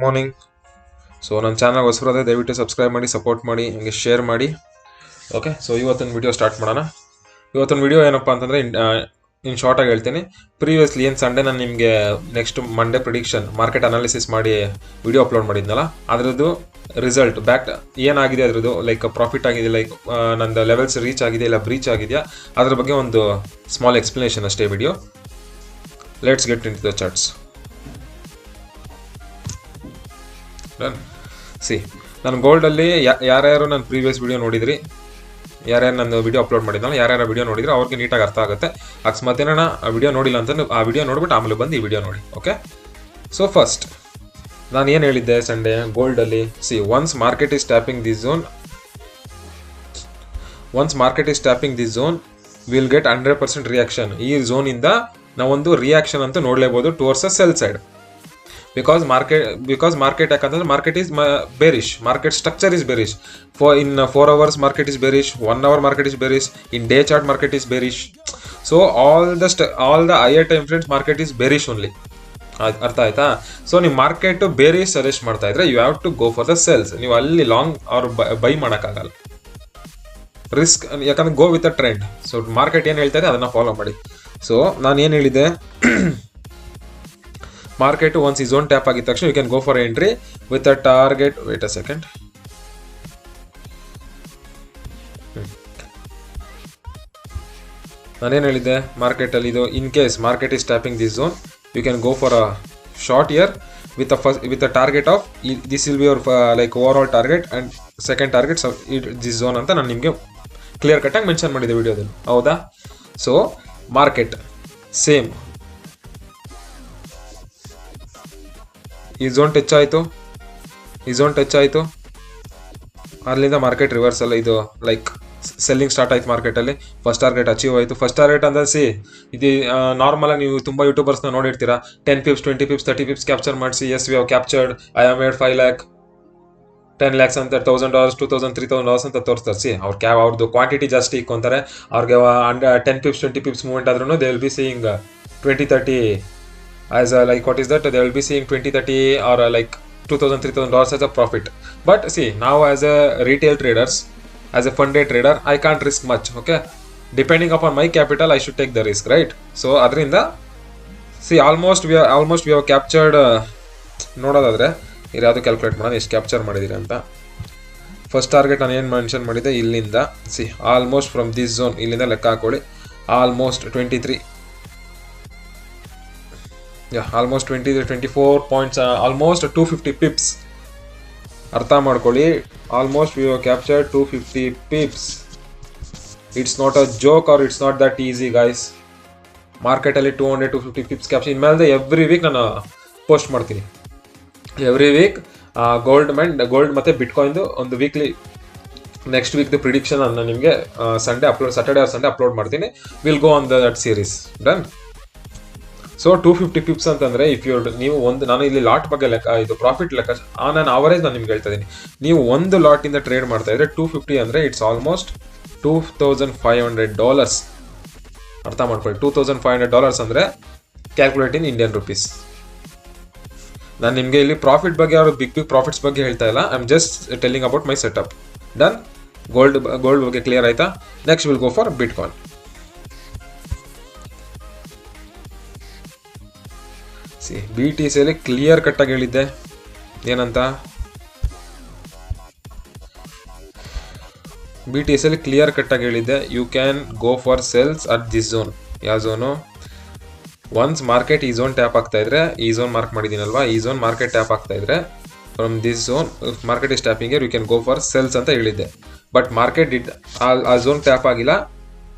Morning. So ನನ್ನ channel ಹೊಸಬರಾದ್ರೆ ದಯವಿಟ್ಟು subscribe ಮಾಡಿ, ಸಪೋರ್ಟ್ ಮಾಡಿ, ಹಂಗೆ ಶೇರ್ ಮಾಡಿ. ಓಕೆ, ಸೊ ಇವತ್ತೊಂದು ವಿಡಿಯೋ ಸ್ಟಾರ್ಟ್ ಮಾಡೋಣ. ಇವತ್ತೊಂದು ವಿಡಿಯೋ ಏನಪ್ಪ ಅಂತಂದರೆ ಇನ್ ಶಾರ್ಟಾಗಿ ಹೇಳ್ತೀನಿ. ಪ್ರೀವಿಯಸ್ಲಿ ಏನು ಸಂಡೇ ನಾನು ನಿಮಗೆ next Monday prediction market analysis ಮಾಡಿ ವಿಡಿಯೋ ಅಪ್ಲೋಡ್ ಮಾಡಿದ್ನಲ್ಲ, ಅದರದ್ದು ರಿಸಲ್ಟ್ ಬ್ಯಾಕ್ ಏನಾಗಿದೆ, ಅದರದ್ದು ಲೈಕ್ ಪ್ರಾಫಿಟ್ ಆಗಿದೆ, ಲೈಕ್ ನಂದು ಲೆವೆಲ್ಸ್ ರೀಚ್ ಆಗಿದೆ ಇಲ್ಲ ಬ್ರೀಚ್ ಆಗಿದೆಯಾ, ಅದ್ರ ಬಗ್ಗೆ ಒಂದು ಸ್ಮಾಲ್ ಎಕ್ಸ್ಪ್ಲನೇಷನ್ ಅಷ್ಟೇ video. Let's get into the charts. ನಾನು ಗೋಲ್ಡಲ್ಲಿ ಯಾರ್ಯಾರು ನನ್ನ ಪ್ರೀವಿಯಸ್ ವಿಡಿಯೋ ನೋಡಿದ್ರಿ, ಯಾರ್ಯಾರು ನನ್ನ ವಿಡಿಯೋ ಅಪ್ಲೋಡ್ ಮಾಡಿದ್ನಲ್ಲ, ಯಾರ್ಯಾರು ವಿಡಿಯೋ ನೋಡಿದ್ರೆ ಅವ್ರಿಗೆ ನೀಟಾಗಿ ಅರ್ಥ ಆಗುತ್ತೆ. ಅಕಸ್ಮಾತ್ ಏನೋ ಆ ವಿಡಿಯೋ ನೋಡಿಲ್ಲ ಅಂತಂದ್ರೆ ಆ ವಿಡಿಯೋ ನೋಡ್ಬಿಟ್ಟು ಆಮೇಲೆ ಬಂದು ಈ ವಿಡಿಯೋ ನೋಡಿ. ಓಕೆ, ಸೊ ಫಸ್ಟ್ ನಾನು ಏನು ಹೇಳಿದ್ದೆ ಸಂಡೇ ಗೋಲ್ಡಲ್ಲಿ, once market is tapping this zone will get 100% reaction. ಈ ಝೋನಿಂದ ನಾವೊಂದು ರಿಯಾಕ್ಷನ್ ಅಂತ ನೋಡಲೇಬೋದು towards a sell side. because market ಯಾಕಂತಂದ್ರೆ market is bearish, market structure is bearish. in 4 hours market is bearish, 1 hour market is bearish, in day chart market is bearish. So all the higher time frames market is bearish only. ಅರ್ಥ ಆಯ್ತಾ? So ನೀವು market bearish suggest ಮಾಡ್ತಾ ಇದ್ರೆ you have to go for the sells. ನೀವು ಅಲ್ಲಿ long ಅವ್ರು buy ಮಾಡೋಕ್ಕಾಗಲ್ಲ, risk. ಯಾಕಂದ್ರೆ go with a trend. So market ಏನು ಹೇಳ್ತಾ ಇದೆ ಅದನ್ನ ಫಾಲೋ ಮಾಡಿ. ಸೊ ನಾನು ಏನು ಹೇಳಿದೆ, ಮಾರ್ಕೆಟ್ ಒನ್ಸ್ ಈ ಝೋನ್ ಟ್ಯಾಪ್ ಆಗಿದ ತಕ್ಷಣ you can go for entry with a target. Wait a second. ನಾನೇನು ಹೇಳಿದ್ದೆ, ಮಾರ್ಕೆಟಲ್ಲಿ ಇದು in case market is tapping this zone you can go for a short here with a target of this will be your like overall target and second target this zone ಅಂತ ನಾನು ನಿಮಗೆ clear ಕಟ್ಟಾಗಿ mention ಮಾಡಿದ್ದೆ ವಿಡಿಯೋದಲ್ಲಿ, ಹೌದಾ? So market same ಈ zone touch ಆಯಿತು, ಅಲ್ಲಿಂದ ಮಾರ್ಕೆಟ್ ರಿವರ್ಸಲ್, ಇದು ಲೈಕ್ ಸೆಲ್ಲಿಂಗ್ ಸ್ಟಾರ್ಟ್ ಆಯ್ತು ಮಾರ್ಕೆಟಲ್ಲಿ. ಫಸ್ಟ್ ಟಾರ್ಗೆಟ್ ಅಚೀವ್ ಆಯಿತು. ಫಸ್ಟ್ ಟಾರ್ಗೆಟ್ ಅಂದರೆ ಇದು ನಾರ್ಮಲಾಗಿ ನೀವು ತುಂಬ ಯೂಟ್ಯೂಬರ್ಸ್ನ ನೋಡಿರ್ತೀರಾ, 10 pips 20 pips 30 pips ಕ್ಯಾಪ್ಚರ್ ಮಾಡಿಸಿ, yes we have captured, I have made 5 lakh 10 lakhs ಅಂತ $1,000 $2,000 $3,000 ಅಂತ ತೋರಿಸ್ತಾರೆ. ಅವ್ರದ್ದು ಕ್ವಾಂಟಿಟಿ ಜಾಸ್ತಿ ಇಕ್ಕೊಂತಾರೆ. ಅವ್ರಿಗೆ 10 pips 20 pips ಮೂವ್ಮೆಂಟ್ ಆದ್ರೂ they will be seeing 20-30 as a, like what is that, they will be seeing 20-30 or like $2,000 $3,000 as a profit. But see, now as a retail traders, as a fund day trader, I can't risk much. Okay, depending upon my capital I should take the risk, right? So adrinda almost we have captured ನೋಡೋದಾದ್ರೆ ಇರಾದು calculate ಮಾಡೋಣ ಎಷ್ಟು capture ಮಾಡಿದೀರಿ ಅಂತ. First target ನಾನು ಏನು mention ಮಾಡಿದೆ, ಇಲ್ಲಿಂದ almost from this zone, ಇಲ್ಲಿಂದ ಲೆಕ್ಕ ಹಾಕೊಳ್ಳಿ, almost 23, almost 24 points, almost 250 pips. ಅರ್ಥ ಮಾಡ್ಕೊಳ್ಳಿ, almost we have captured 250 pips. It's not a joke or it's not that easy guys. ಮಾರ್ಕೆಟಲ್ಲಿ 200-250 pips ಕ್ಯಾಪ್ಚರ್. ಇನ್ಮೇಲೆ ಎವ್ರಿ ವೀಕ್ ನಾನು ಪೋಸ್ಟ್ ಮಾಡ್ತೀನಿ, ಎವ್ರಿ ವೀಕ್ ಗೋಲ್ಡ್ ಮತ್ತು ಬಿಟ್ಕಾಯಿಂದು ಒಂದು ವೀಕ್ಲಿ, ನೆಕ್ಸ್ಟ್ ವೀಕ್ದು ಪ್ರಿಡಿಕ್ಷನ್ ನಾನು ನಿಮಗೆ ಸ್ಯಾಟರ್ಡೇ ಆರ್ ಸಂಡೇ ಅಪ್ಲೋಡ್ ಮಾಡ್ತೀನಿ. Will go on that series. Done. So 250 pips ಅಂತಂದರೆ ನೀವು ನಾನು ಇಲ್ಲಿ ಲಾಟ್ ಬಗ್ಗೆ ಲೆಕ್ಕ, ಇದು ಪ್ರಾಫಿಟ್ ಲೆಕ್ಕ, ನಾನು ಅವರೇಜ್ ನಾನು ನಿಮ್ಗೆ ಹೇಳ್ತಾ ಇದ್ದೀನಿ. ನೀವು ಒಂದು ಲಾಟಿಂದ ಟ್ರೇಡ್ ಮಾಡ್ತಾ ಇದ್ರೆ 250 ಅಂದರೆ ಇಟ್ಸ್ ಆಲ್ಮೋಸ್ಟ್ $2,500. ಅರ್ಥ ಮಾಡ್ಕೊಳ್ಳಿ, $2,500 ಅಂದರೆ ಕ್ಯಾಲ್ಕುಲೇಟ್ ಇನ್ ಇಂಡಿಯನ್ ರುಪೀಸ್. ನಾನು ನಿಮಗೆ ಇಲ್ಲಿ ಪ್ರಾಫಿಟ್ ಬಗ್ಗೆ, ಅವರು ಬಿಗ್ ಪ್ರಾಫಿಟ್ಸ್ ಬಗ್ಗೆ ಹೇಳ್ತಾ ಇಲ್ಲ, I am just telling about my setup. Done. Gold ಬಗ್ಗೆ ಕ್ಲಿಯರ್ ಆಯ್ತಾ? Next will go for bitcoin. BTCಯಲ್ಲಿ ಕ್ಲಿಯರ್ ಕಟ್ಟಾಗಿ ಹೇಳಿದ್ದೆ, ಏನಂತ, BTCಯಲ್ಲಿ ಕ್ಲಿಯರ್ ಕಟ್ಟಾಗಿ ಹೇಳಿದ್ದೆ, you can go for sells at this zone. ಯಾವ ಝೋನು? ಒನ್ಸ್ ಮಾರ್ಕೆಟ್ ಈ ಝೋನ್ ಟ್ಯಾಪ್ ಆಗ್ತಾ ಇದ್ರೆ, ಈ ಝೋನ್ ಮಾರ್ಕ್ ಮಾಡಿದ್ದೀನಲ್ವಾ, ಈ ಝೋನ್ ಮಾರ್ಕೆಟ್ ಟ್ಯಾಪ್ ಆಗ್ತಾ ಇದ್ರೆ from this zone market is tapping you can go for sells ಅಂತ ಹೇಳಿದ್ದೆ. ಬಟ್ ಮಾರ್ಕೆಟ್ ಆ ಝೋನ್ ಟ್ಯಾಪ್ ಆಗಿಲ್ಲ.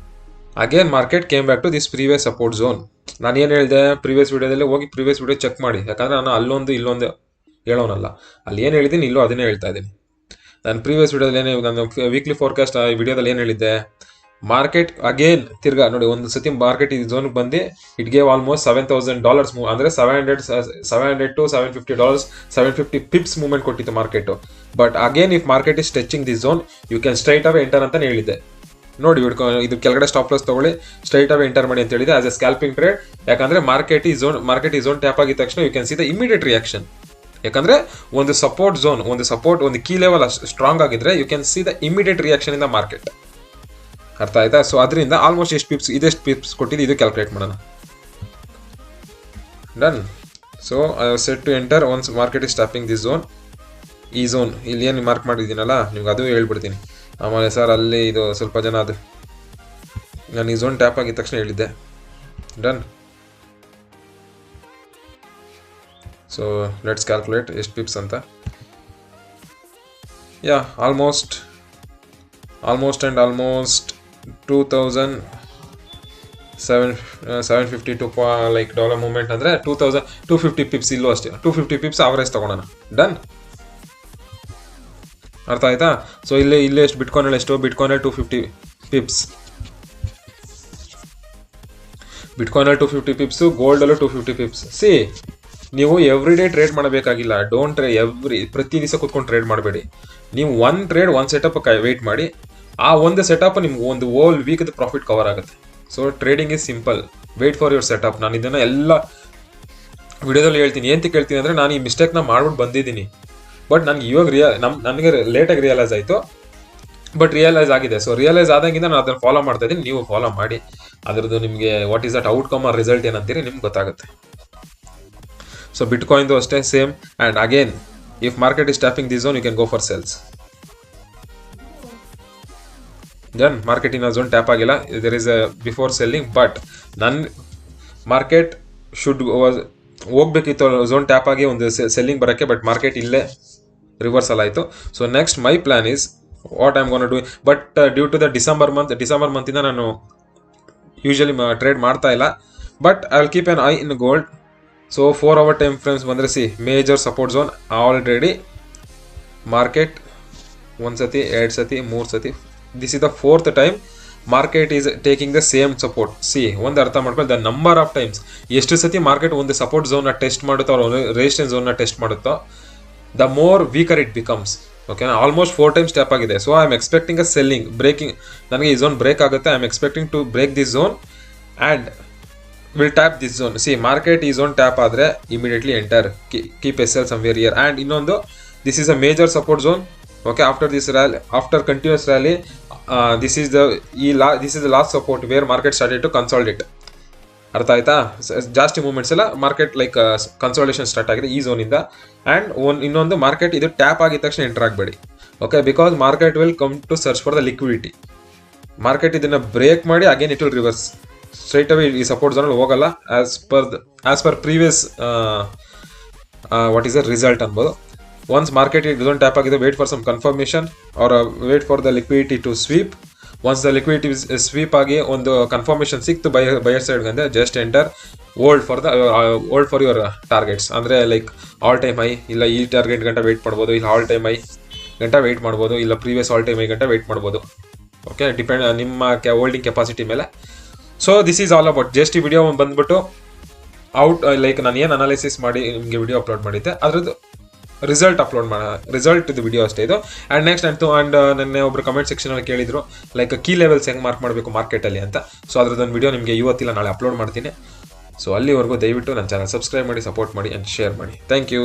Again market came back to this previous support zone. ನಾನು ಏನು ಹೇಳಿದೆ ಪ್ರೀವಿಯಸ್ ವಿಡಿಯೋದಲ್ಲಿ, ಹೋಗಿ ಪ್ರೀವಿಯಸ್ ವಿಡಿಯೋ ಚೆಕ್ ಮಾಡಿ. ಯಾಕಂದರೆ ನಾನು ಅಲ್ಲೊಂದು ಇಲ್ಲೊಂದು ಹೇಳೋನಲ್ಲ, ಅಲ್ಲಿ ಏನು ಹೇಳಿದ್ದೀನಿ ಇಲ್ಲೋ ಅದನ್ನೇ ಹೇಳ್ತಾ ಇದ್ದೀನಿ. ನಾನು ಪ್ರೀವಿಯಸ್ ವಿಡಿಯೋದಲ್ಲಿ ನಾನು ವೀಕ್ಲಿ ಫೋರ್ಕಾಸ್ಟ್ ವಿಡಿಯೋದಲ್ಲಿ ಏನು ಹೇಳಿದ್ದೆ, ಮಾರ್ಕೆಟ್ ಅಗೇನ್ ತಿರ್ಗಾ ನೋಡಿ, ಒಂದು ಸತಿ ಮಾರ್ಕೆಟ್ ಈ ಝೋನ್ಗೆ ಬಂದು ಇಟ್ ಗೇವ್ ಆಲ್ಮೋಸ್ಟ್ $7,000 ಮೂವ್, ಅಂದರೆ $700 to $750 750 pips ಮೂವ್ಮೆಂಟ್ ಕೊಟ್ಟಿತ್ತು market. But again if market is touching this zone you can straight away enter ಅಂತ ಹೇಳಿದ್ದೆ. ನೋಡಿ ಇದು ಕೆಳಗಡೆ ಸ್ಟಾಪ್ ಲಾಸ್ ತಗೊಳ್ಳಿ, ಸ್ಟ್ರೈಟ್ ಅವೇ ಎಂಟರ್ ಮಾಡಿ ಅಂತ ಹೇಳಿದೆ ಆಸ್ ಎ ಸ್ಕ್ಯಾಲ್ಪಿಂಗ್ ಟ್ರೇಡ್. ಯಾಕಂದ್ರೆ ಮಾರ್ಕೆಟ್ ಈ ಝೋನ್ ಟ್ಯಾಪ್ ಆಗಿದ ತಕ್ಷಣ you can see the immediate reaction. ಯಾಕಂದರೆ ಒಂದು ಸಪೋರ್ಟ್ ಝೋನ್, ಒಂದು ಕೀ ಲೆವೆಲ್ ಸ್ಟ್ರಾಂಗ್ ಆಗಿದ್ರೆ you can see the immediate reaction in the market. ಅರ್ಥ ಆಯ್ತಾ? ಸೊ ಅದರಿಂದ ಆಲ್ಮೋಸ್ಟ್ ಇದೆಷ್ಟು ಪಿಪ್ಸ್ ಕೊಟ್ಟಿದ್ದು ಇದು ಕ್ಯಾಲ್ಕುಲೇಟ್ ಮಾಡೋಣ. Done. So I have set to enter once market is tapping this zone. ಈ ಝೋನ್ ಇಲ್ಲಿ ಏನು ಮಾರ್ಕ್ ಮಾಡಿದ್ದೀನಲ್ಲ ನಿಮ್ಗೆ ಅದು ಹೇಳ್ಬಿಡ್ತೀನಿ. ಆಮೇಲೆ ಸರ್ ಅಲ್ಲಿ ಇದು ಸ್ವಲ್ಪ ಜನ ಅದು ನಾನು ಈ ಝೋನ್ ಟ್ಯಾಪ್ ಆಗಿದ ತಕ್ಷಣ ಹೇಳಿದ್ದೆ. ಡನ್. ಸೊ ಲೆಟ್ಸ್ ಕ್ಯಾಲ್ಕುಲೇಟ್ ಎಷ್ಟು ಪಿಪ್ಸ್ ಅಂತ. Yeah almost 2,752 like dollar movement ಅಂದರೆ 2,250 ಪಿಪ್ಸ್. ಇಲ್ಲೂ ಅಷ್ಟೇ 250 ಪಿಪ್ಸ್ ಅವರೇಜ್ ತೊಗೊಳೋಣ. ಡನ್. ಅರ್ಥ ಆಯ್ತಾ? ಸೊ ಇಲ್ಲೇ ಎಷ್ಟು ಬಿಟ್ಕಾಯಿನಲ್ಲಿ 250 ಪಿಪ್ಸ್. ಬಿಟ್ಕಾಯಿನಲ್ಲಿ 250 ಪಿಪ್ಸು, ಗೋಲ್ಡಲ್ಲೂ 250 ಪಿಪ್ಸ್. ಸಿ, ನೀವು ಎವ್ರಿ ಡೇ ಟ್ರೇಡ್ ಮಾಡಬೇಕಾಗಿಲ್ಲ. ಡೋಂಟ್ ಪ್ರತಿ ದಿವಸ ಕೂತ್ಕೊಂಡು ಟ್ರೇಡ್ ಮಾಡಬೇಡಿ. ನೀವು ಒಂದು ಟ್ರೇಡ್ ಒಂದು ಸೆಟಪ್ ವೆಯ್ಟ್ ಮಾಡಿ. ಆ ಒಂದು ಸೆಟಪ್ ನಿಮ್ಗೆ ಒಂದು ಹೋಲ್ ವೀಕ್ದು ಪ್ರಾಫಿಟ್ ಕವರ್ ಆಗುತ್ತೆ. So trading is simple. Wait for your setup. ನಾನು ಇದನ್ನು ಎಲ್ಲ ವಿಡಿಯೋದಲ್ಲಿ ಹೇಳ್ತೀನಿ. ಏನಂತ ಕೇಳ್ತೀನಿ ಅಂದರೆ, ನಾನು ಈ ಮಿಸ್ಟೇಕ್ನ ಮಾಡ್ಬಿಟ್ಟು ಬಂದಿದ್ದೀನಿ. ಬಟ್ ನನಗೆ ಇವಾಗ ನನಗೆ ಲೇಟಾಗಿ ರಿಯಲೈಸ್ ಆಯಿತು. ಬಟ್ ರಿಯಲೈಸ್ ಆಗಿದೆ. ಸೊ ರಿಯಲೈಸ್ ಆದಾಗಿಂದ ನಾನು ಅದನ್ನು ಫಾಲೋ ಮಾಡ್ತಾ ಇದ್ದೀನಿ. ನೀವು ಫಾಲೋ ಮಾಡಿ. ಅದರದ್ದು ನಿಮಗೆ what is that outcome or result ಏನಂತೀರಿ ನಿಮ್ಗೆ ಗೊತ್ತಾಗುತ್ತೆ. ಸೊ ಬಿಟ್ಕಾಯಿನ್ದು ಅಷ್ಟೇ same. And again if market is tapping this zone you can go for sales. Done. ಮಾರ್ಕೆಟಿನ ಝೋನ್ ಟ್ಯಾಪ್ ಆಗಿಲ್ಲ. There is before selling. But ನನ್ನ ಮಾರ್ಕೆಟ್ ಹೋಗ್ಬೇಕಿತ್ತು ಝೋನ್ ಟ್ಯಾಪ್ ಆಗಿ ಒಂದು ಸೆಲ್ಲಿಂಗ್ ಬರೋಕ್ಕೆ. ಬಟ್ ಮಾರ್ಕೆಟ್ ಇಲ್ಲೇ ರಿವರ್ಸಲ್ ಆಯಿತು. So next my plan is what I am gonna to do. But due to the December ಮಂತಿಂದ ನಾನು ಯೂಶಲಿ ಟ್ರೇಡ್ ಮಾಡ್ತಾ ಇಲ್ಲ. But I will keep an eye in gold. So 4 hour time frames ಬಂದರೆ see major support zone already market 1 ಸತಿ 2 ಸತಿ 3 ಸತಿ. This is the 4th time market is taking the same support. See ಒಂದು ಅರ್ಥ ಮಾಡ್ಕೊಳ್ಳಿ, the number of times ಎಷ್ಟು ಸತಿ market ಒಂದು ಸಪೋರ್ಟ್ ಝೋನ್ನ ಟೆಸ್ಟ್ ಮಾಡುತ್ತೋ ಅವ್ರ ರೆಸಿಸ್ಟೆನ್ಸ್ ಝೋನ್ನ ಟೆಸ್ಟ್ ಮಾಡುತ್ತೋ the more weaker it becomes. Okay, almost 4 times tap ಆಗಿದೆ. So I am expecting a selling breaking. ನನಗೆ ಈ ಝೋನ್ ಬ್ರೇಕ್ ಆಗುತ್ತೆ. I am expecting to break this zone and will tap this zone. See market ಈ zone tap ಆದರೆ immediately enter, keep S L somewhere here. And ಇನ್ನೊಂದು, this is a major support zone. Okay, after continuous rally this is the last support where market started to consolidate. ಅರ್ಥ ಆಯ್ತಾ? ಜಾಸ್ತಿ movements ಎಲ್ಲ market like consolidation start ಆಗಿದೆ ಈ ಝೋನಿಂದ. And ಇನ್ನೊಂದು, market ಇದು ಟ್ಯಾಪ್ ಆಗಿದ ತಕ್ಷಣ ಎಂಟರ್ ಆಗಬೇಡಿ. Okay, because market will come to search for the liquidity. Market ಇದನ್ನು ಬ್ರೇಕ್ ಮಾಡಿ again it will reverse. Straight away ಈ ಸಪೋರ್ಟ್ ಝೋನಲ್ಲಿ ಹೋಗಲ್ಲ. As per previous what is the result ಅನ್ಬೋದು. ಒನ್ಸ್ ಮಾರ್ಕೆಟ್ ಝೋನ್ ಟ್ಯಾಪ್ ಆಗಿದೆ, wait for some confirmation or wait for the liquidity to sweep. Once the liquidity sweep ಆಗಿ ಒಂದು confirmation ಸಿಕ್ತು buyer side ಅಂದರೆ just enter, hold for your targets. ಅಂದರೆ like all time high, ಇಲ್ಲ ಈ target ಗಂಟೆ weight ಮಾಡ್ಬೋದು, ಇಲ್ಲ ಆಲ್ ಟೈಮ್ ಹೈ ಗಂಟೆ ವೆಯ್ಟ್ ಮಾಡ್ಬೋದು, ಇಲ್ಲ ಪ್ರೀವಿಯಸ್ ಆಲ್ ಟೈಮ್ ಹೈ ಗಂಟೆ ವೆಯ್ಟ್ ಮಾಡ್ಬೋದು. ಓಕೆ, ಡಿಪೆಂಡ್ ನಿಮ್ಮ ಹೋಲ್ಡಿಂಗ್ ಕೆಪಾಸಿಟಿ ಮೇಲೆ. So this is all about. Just ಈ ವಿಡಿಯೋ ಬಂದ್ಬಿಟ್ಟು ಲೈಕ್ ನಾನು ಏನು ಅನಾಲಿಸಿಸ್ ಮಾಡಿ ನಿಮಗೆ ವಿಡಿಯೋ ಅಪ್ಲೋಡ್ ಮಾಡಿದ್ದೆ ಅದರದ್ದು ರಿಸಲ್ಟ್ ಇದು ವಿಡಿಯೋ ಅಷ್ಟೇ ಇದು. ಆ್ಯಂಡ್ ನೆಕ್ಸ್ಟ್ ನೆನ್ನೆ ಒಬ್ರು ಕಮೆಂಟ್ ಸೆಕ್ಷನಲ್ಲಿ ಕೇಳಿದ್ರು ಲೈಕ್ ಕೀ ಲೆವೆಲ್ಸ್ ಹೆಂಗೆ ಮಾರ್ಕ್ ಮಾಡಬೇಕು ಮಾರ್ಕೆಟಲ್ಲಿ ಅಂತ. ಸೊ ಅದ್ರದ್ದೊಂದು ವಿಡಿಯೋ ನಿಮಗೆ ಇವತ್ತಿಲ್ಲ ನಾಳೆ ಅಪ್ಲೋಡ್ ಮಾಡ್ತೀನಿ. ಸೊ ಅಲ್ಲಿವರೆಗೂ ದಯವಿಟ್ಟು ನನ್ನ ಚಾನಲ್ ಸಬ್ಸ್ಕ್ರೈಬ್ ಮಾಡಿ, ಸಪೋರ್ಟ್ ಮಾಡಿ ಆ್ಯಂಡ್ ಶೇರ್ ಮಾಡಿ. Thank you.